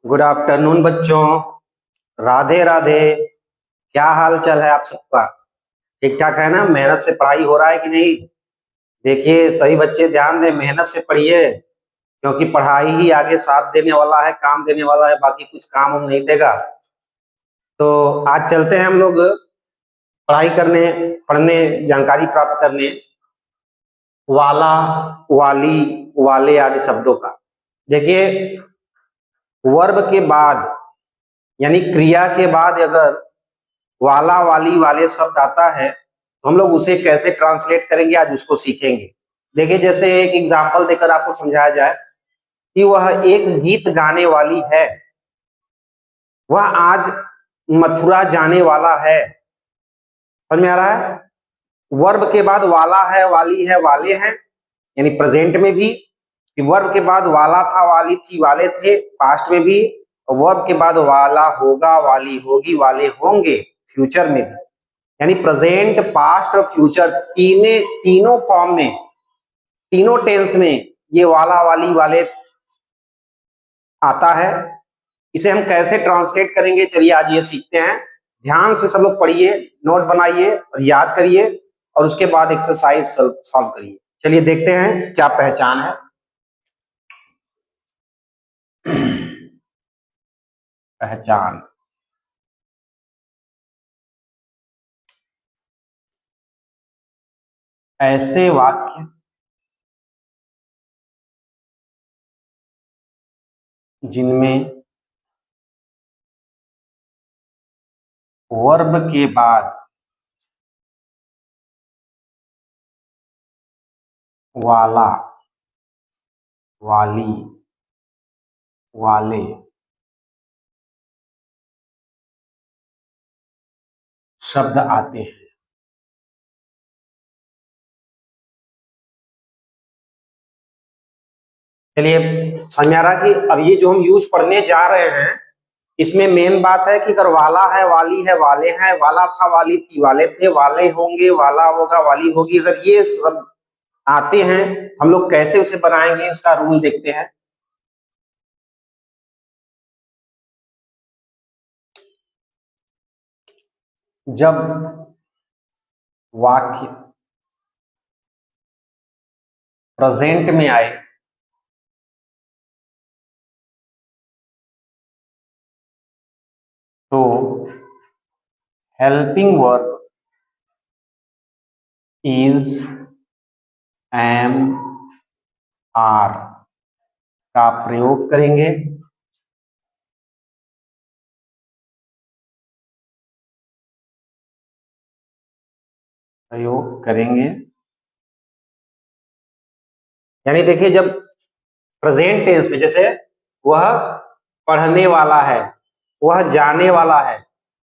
Good afternoon बच्चों। राधे राधे। क्या हाल चाल है आप सबका? ठीक ठाक है ना? मेहनत से पढ़ाई हो रहा है कि नहीं? देखिए सभी बच्चे ध्यान दें, मेहनत से पढ़िए, क्योंकि पढ़ाई ही आगे साथ देने वाला है, काम देने वाला है, बाकी कुछ काम हम नहीं देगा। तो आज चलते हैं हम लोग पढ़ाई करने, पढ़ने, जानकारी प्राप्त करने वाला, वाली, वाले आदि शब्दों का। देखिए वर्ब के बाद यानी क्रिया के बाद अगर वाला, वाली, वाले शब्द आता है तो हम लोग उसे कैसे ट्रांसलेट करेंगे, आज उसको सीखेंगे। देखिए जैसे एक एग्जांपल देकर आपको समझाया जाए कि वह एक गीत गाने वाली है, वह आज मथुरा जाने वाला है। समझ में आ रहा है? वर्ब के बाद वाला है, वाली है, वाले हैं, यानी प्रेजेंट में भी। वर्ब के बाद वाला था, वाली थी, वाले थे पास्ट में भी। वर्ब के बाद वाला होगा, वाली होगी, वाले होंगे फ्यूचर में भी। यानी प्रेजेंट, पास्ट और फ्यूचर तीनों फॉर्म में, तीनों टेंस में ये वाला, वाली, वाले आता है। इसे हम कैसे ट्रांसलेट करेंगे, चलिए आज ये सीखते हैं। ध्यान से सब लोग पढ़िए, नोट बनाइए और याद करिए, और उसके बाद एक्सरसाइज सॉल्व करिए। चलिए देखते हैं क्या पहचान है। पहचान, ऐसे वाक्य जिनमें वर्ब के बाद वाला, वाली, वाले शब्द आते हैं। चलिए समझ आ रहा कि अब ये जो हम यूज पढ़ने जा रहे हैं, इसमें मेन बात है कि अगर वाला है, वाली है, वाले हैं, वाला था, वाली थी, वाले थे, वाले होंगे, वाला होगा, वाली होगी, अगर ये सब आते हैं हम लोग कैसे उसे बनाएंगे, उसका रूल देखते हैं। जब वाक्य प्रेजेंट में आए तो helping verb is, am, are का प्रयोग करेंगे। प्रयोग करेंगे यानी देखिए जब प्रेजेंट टेंस में, जैसे वह पढ़ने वाला है, वह जाने वाला है,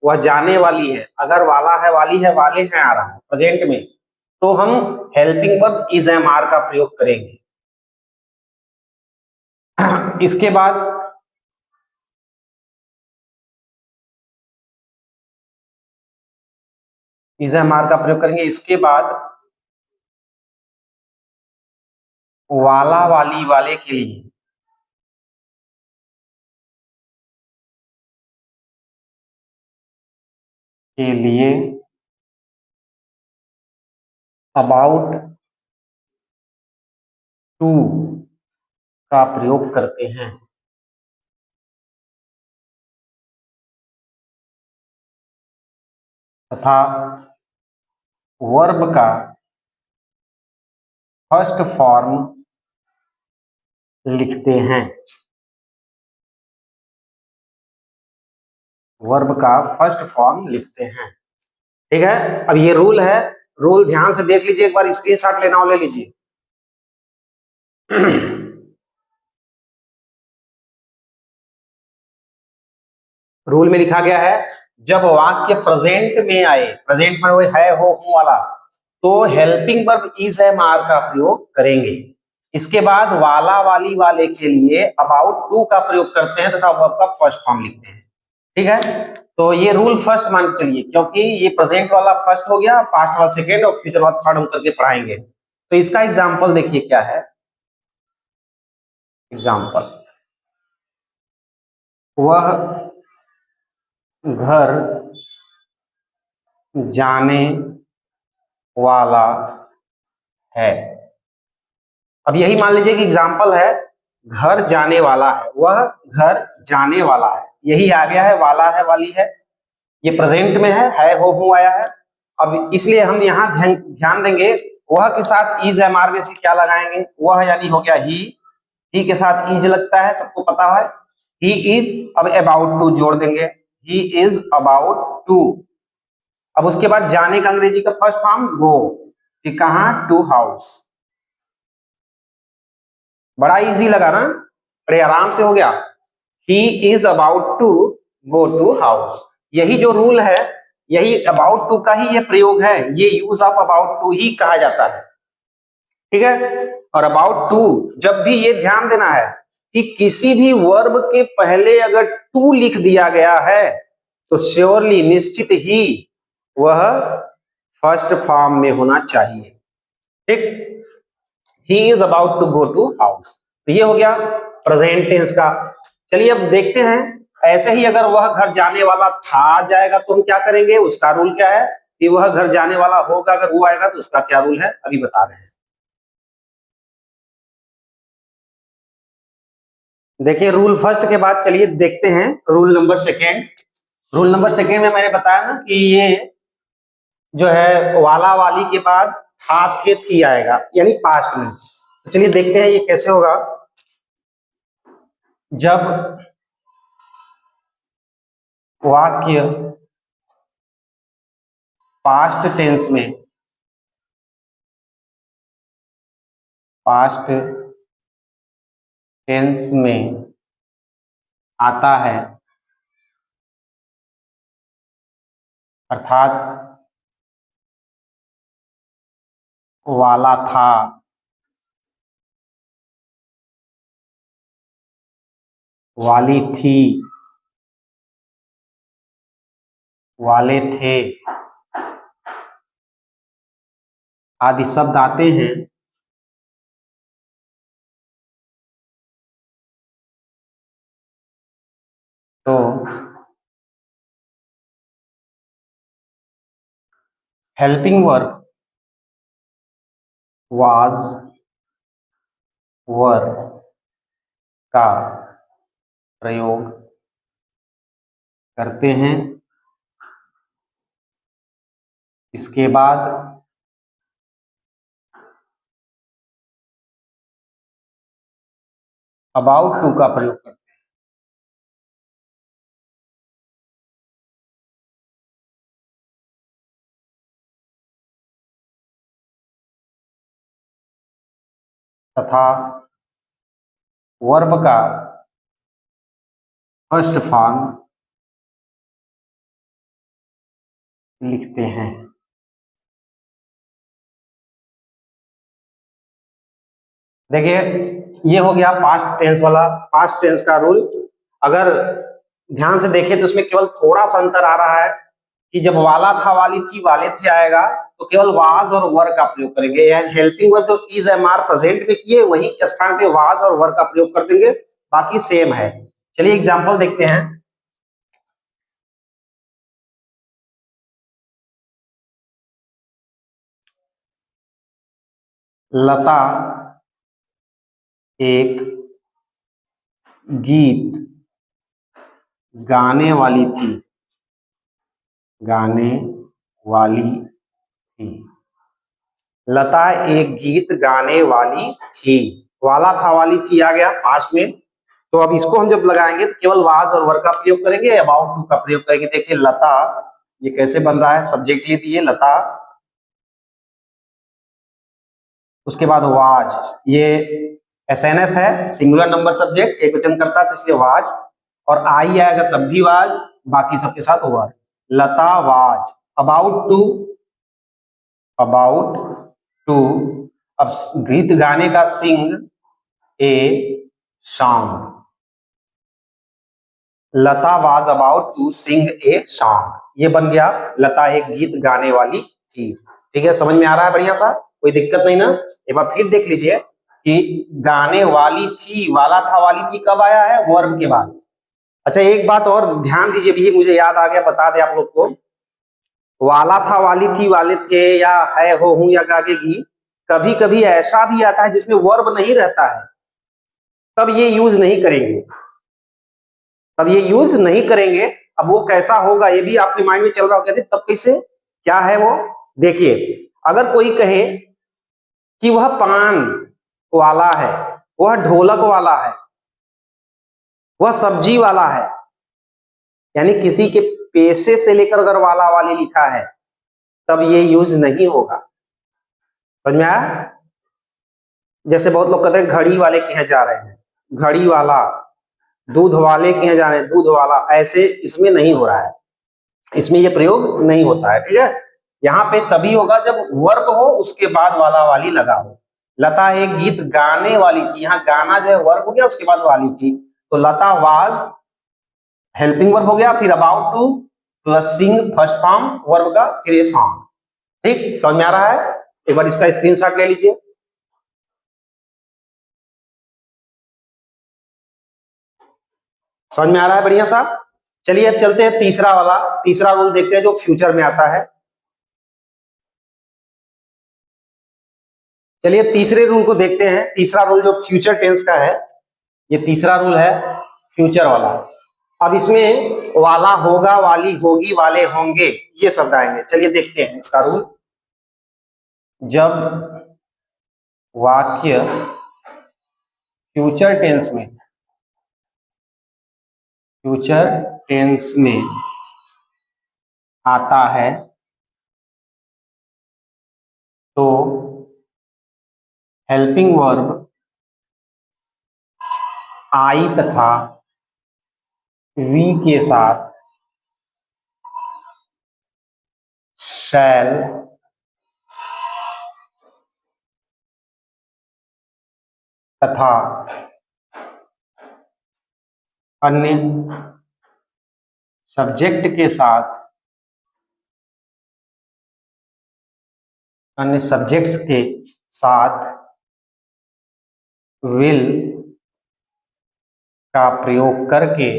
वह जाने वाली है, अगर वाला है, वाली है, वाले हैं आ रहा है प्रेजेंट में, तो हम helping verb is, am, are का प्रयोग करेंगे। इसके बाद इज, एम, आर का प्रयोग करेंगे। इसके बाद वाला, वाली, वाले के लिए अबाउट टू का प्रयोग करते हैं, तथा वर्ब का फर्स्ट फॉर्म लिखते हैं। वर्ब का फर्स्ट फॉर्म लिखते हैं। ठीक है, अब ये रूल है, रूल ध्यान से देख लीजिए, एक बार स्क्रीनशॉट लेना हो ले लीजिए। रूल में लिखा गया है, जब वाक्य प्रेजेंट में आए, प्रेजेंट में वो है, हो, हूं वाला, तो helping verb is, am, are का प्रयोग करेंगे। इसके बाद वाला, वाली, वाले के लिए अबाउट टू का प्रयोग करते हैं तथा वर्ब का फर्स्ट फॉर्म लिखते हैं। ठीक है, तो ये रूल फर्स्ट मान के चलिए, क्योंकि ये प्रेजेंट वाला फर्स्ट हो गया, पास्ट वाला सेकेंड और फ्यूचर वाला थर्ड हम करके पढ़ाएंगे। तो इसका एग्जाम्पल देखिए क्या है। एग्जाम्पल, वह घर जाने वाला है। अब यही मान लीजिए कि एग्जाम्पल है, घर जाने वाला है, वह घर जाने वाला है, यही आ गया है, वाला है, वाली है, ये प्रेजेंट में है, हो, हूं आया है। अब इसलिए हम यहाँ ध्यान देंगे, वह के साथ इज एम आर में से क्या लगाएंगे, वह यानी हो गया ही के साथ इज लगता है, सबको पता है, ही इज, अब अबाउट टू जोड़ देंगे, ही इज अबाउट टू। अब उसके बाद जाने का अंग्रेजी का फर्स्ट फॉर्म गो, कि कहां, टू हाउस। बड़ा इजी लगा ना, बड़े आराम से हो गया। He is about to go to house, यही जो रूल है, यही अबाउट टू का ही ये प्रयोग है, ये यूज ऑफ अबाउट टू ही कहा जाता है, ठीक है। और अबाउट टू जब भी, ये ध्यान देना है कि किसी भी वर्ब के पहले अगर टू लिख दिया गया है तो श्योरली, निश्चित ही वह फर्स्ट फॉर्म में होना चाहिए, ठीक। He is about to go to house, तो ये हो गया प्रेजेंट टेंस का। चलिए अब देखते हैं, ऐसे ही अगर वह घर जाने वाला था आ जाएगा तो हम क्या करेंगे, उसका रूल क्या है, कि वह घर जाने वाला होगा, अगर वो आएगा तो उसका क्या रूल है, अभी बता रहे हैं। देखिए रूल फर्स्ट के बाद चलिए देखते हैं rule number second. Rule number second में मैंने बताया ना कि ये जो है वाला वाली के बाद था थे थी आएगा, यानी पास्ट में। तो चलिए देखते हैं ये कैसे होगा। जब वाक्य पास्ट टेंस में, पास्ट टेंस में आता है, अर्थात वाला था, वाली थी, वाले थे आदि शब्द आते हैं, तो हेल्पिंग वर्ब वाज वर्ब का प्रयोग करते हैं। इसके बाद अबाउट टू का प्रयोग करते हैं, तथा वर्ब का फर्स्ट फॉर्म लिखते हैं। देखिए ये हो गया पास्ट टेंस वाला, पास्ट टेंस का रूल। अगर ध्यान से देखें तो इसमें केवल थोड़ा सा अंतर आ रहा है कि जब वाला था, वाली थी, वाले थे आएगा तो केवल वाज और वर का प्रयोग करेंगे। हेल्पिंग वर्ब जो इज एम आर प्रेजेंट में किए वही स्थान पे वाज और वर का प्रयोग कर देंगे, बाकी सेम है। चलिए एग्जांपल देखते हैं। लता एक गीत गाने वाली थी, गाने वाली थी। लता एक गीत गाने वाली थी, वाला था, वाली थी आ गया पास्ट में। तो अब इसको हम जब लगाएंगे तो केवल वाज और वर का प्रयोग करेंगे, अबाउट टू का प्रयोग करेंगे। देखिए लता, ये कैसे बन रहा है, सब्जेक्ट ले दिए लता, उसके बाद वाज, ये एसएनएस है, सिंगुलर नंबर सब्जेक्ट, एक वचन करता है तो इसलिए वाज, और आई आएगा तब भी वाज, बाकी सबके साथ वर। Lata was about to, about to, अब गीत गाने का sing a song, Lata was about to sing a song, ये बन गया लता एक गीत गाने वाली थी। ठीक है, समझ में आ रहा है बढ़िया सा, कोई दिक्कत नहीं ना। एक बार फिर देख लीजिए कि गाने वाली थी, वाला था, वाली थी कब आया है, वर्ब के बाद। अच्छा एक बात और ध्यान दीजिए, भी मुझे याद आ गया, बता दे आप लोग को। वाला था, वाली थी, वाले थे, या है, हो, हूं, या गागेगी, कभी कभी ऐसा भी आता है जिसमें वर्ब नहीं रहता है, तब ये यूज नहीं करेंगे, तब ये यूज नहीं करेंगे। अब वो कैसा होगा ये भी आपके माइंड में चल रहा होगा, तब कैसे, क्या है वो। देखिए, अगर कोई कहे कि वह पान वाला है, वह ढोलक वाला है, वह सब्जी वाला है, यानी किसी के पेशे से लेकर अगर वाला वाली लिखा है, तब ये यूज नहीं होगा। समझ में आया? जैसे बहुत लोग कहते हैं घड़ी वाले के यहाँ जा रहे हैं, घड़ी वाला, दूध वाले के यहाँ जा रहे हैं, दूध वाला, ऐसे इसमें नहीं हो रहा है, इसमें ये प्रयोग नहीं होता है, ठीक है। यहाँ पे तभी होगा जब वर्ब हो, उसके बाद वाला वाली लगा हो। लता एक गीत गाने वाली थी, यहाँ गाना जो है वर्ब हो गया, उसके बाद वाली थी, तो लता वाज हेल्पिंग वर्ब हो गया, फिर about to sing first form verb का, फिर ये सॉन्ग। ठीक, समझ में आ रहा है? एक बार इसका स्क्रीनशॉट ले लीजिए। समझ में आ रहा है बढ़िया सा? चलिए अब चलते हैं तीसरा वाला, तीसरा रूल देखते हैं जो फ्यूचर में आता है। चलिए अब तीसरे रूल को देखते हैं। तीसरा रूल जो फ्यूचर टेंस का है, ये तीसरा रूल है फ्यूचर वाला। अब इसमें वाला होगा, वाली होगी, वाले होंगे, ये शब्द आएंगे। चलिए देखते हैं इसका रूल। जब वाक्य फ्यूचर टेंस में आता है तो हेल्पिंग वर्ब आई तथा वी के साथ शैल तथा अन्य सब्जेक्ट के साथ, अन्य सब्जेक्ट्स के साथ विल का प्रयोग करके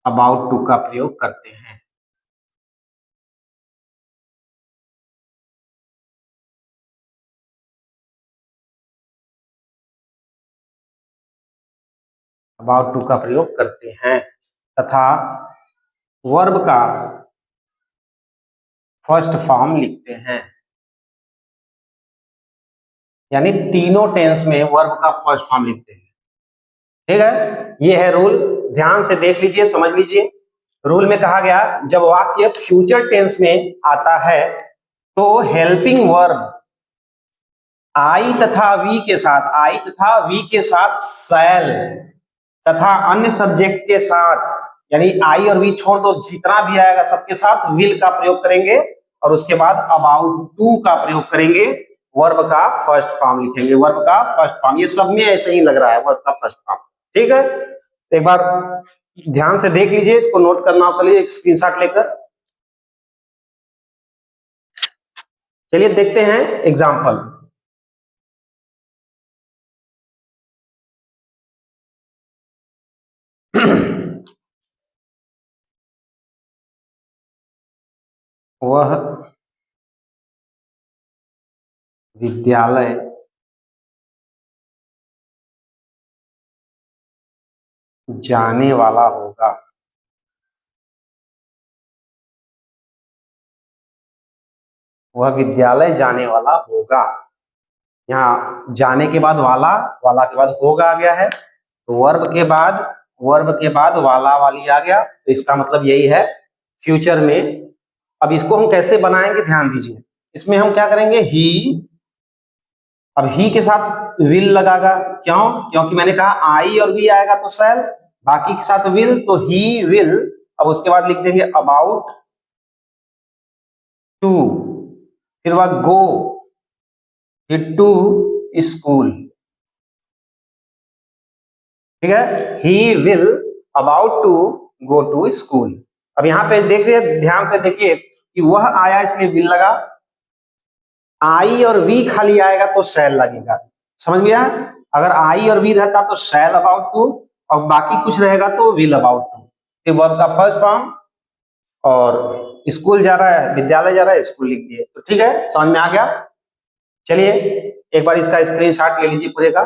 अबाउट टू का प्रयोग करते हैं। अबाउट टू का प्रयोग करते हैं तथा वर्ब का फर्स्ट फॉर्म लिखते हैं। यानी तीनों टेंस में वर्ब का फर्स्ट फॉर्म लिखते हैं। ठीक है, ये है रूल, ध्यान से देख लीजिए, समझ लीजिए। रूल में कहा गया जब वाक्य फ्यूचर टेंस में आता है तो हेल्पिंग वर्ब आई तथा वी के साथ, आई तथा वी के साथ शैल तथा अन्य सब्जेक्ट के साथ, यानी आई और वी छोड़ दो, जितना भी आएगा सबके साथ विल का प्रयोग करेंगे, और उसके बाद अबाउट टू का प्रयोग करेंगे, वर्ब का फर्स्ट फॉर्म लिखेंगे, वर्ब का फर्स्ट फॉर्म। ये सब में ऐसे ही लग रहा है, वर्ब का फर्स्ट फॉर्म। ठीक है, एक बार ध्यान से देख लीजिए, इसको नोट करना हो लिए एक स्क्रीनशॉट लेकर। चलिए देखते हैं एग्जाम्पल। वह विद्यालय जाने वाला होगा। वह विद्यालय जाने वाला होगा। यहाँ जाने के बाद वाला, वाला के बाद होगा आ गया है, तो वर्ब के बाद वाला वाली आ गया, तो इसका मतलब यही है फ्यूचर में। अब इसको हम कैसे बनाएंगे, ध्यान दीजिए। इसमें हम क्या करेंगे, ही, अब ही के साथ विल लगागा, क्यों? क्योंकि मैंने कहा आई और वी आएगा तो शैल, बाकी के साथ विल, तो ही विल। अब उसके बाद लिख देंगे अबाउट टू, फिर वह गो, फिर टू स्कूल। ठीक है, he will about to go to school. अब यहाँ पे देख रहे, ध्यान से देखिए कि वह आया इसलिए विल लगा, आई और वी खाली आएगा तो शैल लगेगा। समझ गया? अगर आई और वी रहता तो शैल अबाउट टू, और बाकी कुछ रहेगा तो विल अबाउट टू। वर्ब का फर्स्ट फॉर्म, और स्कूल जा रहा है, विद्यालय जा रहा है, स्कूल लिख दिए। तो ठीक है, समझ में आ गया। चलिए एक बार इसका स्क्रीनशॉट ले लीजिए पूरे का।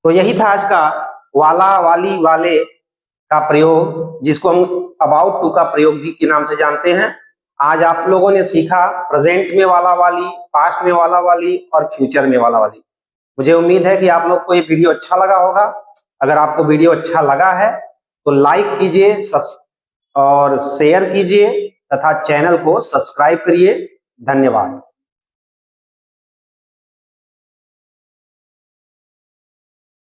तो यही था आज का वाला, वाली, वाले का प्रयोग, जिसको हम अबाउट टू का प्रयोग भी के नाम से जानते हैं। आज आप लोगों ने सीखा प्रेजेंट में वाला, वाली, पास्ट में वाला, वाली, और फ्यूचर में वाला, वाली। मुझे उम्मीद है कि आप लोग को ये वीडियो अच्छा लगा होगा। अगर आपको वीडियो अच्छा लगा है तो लाइक कीजिए, और शेयर कीजिए तथा चैनल को सब्सक्राइब करिए। धन्यवाद।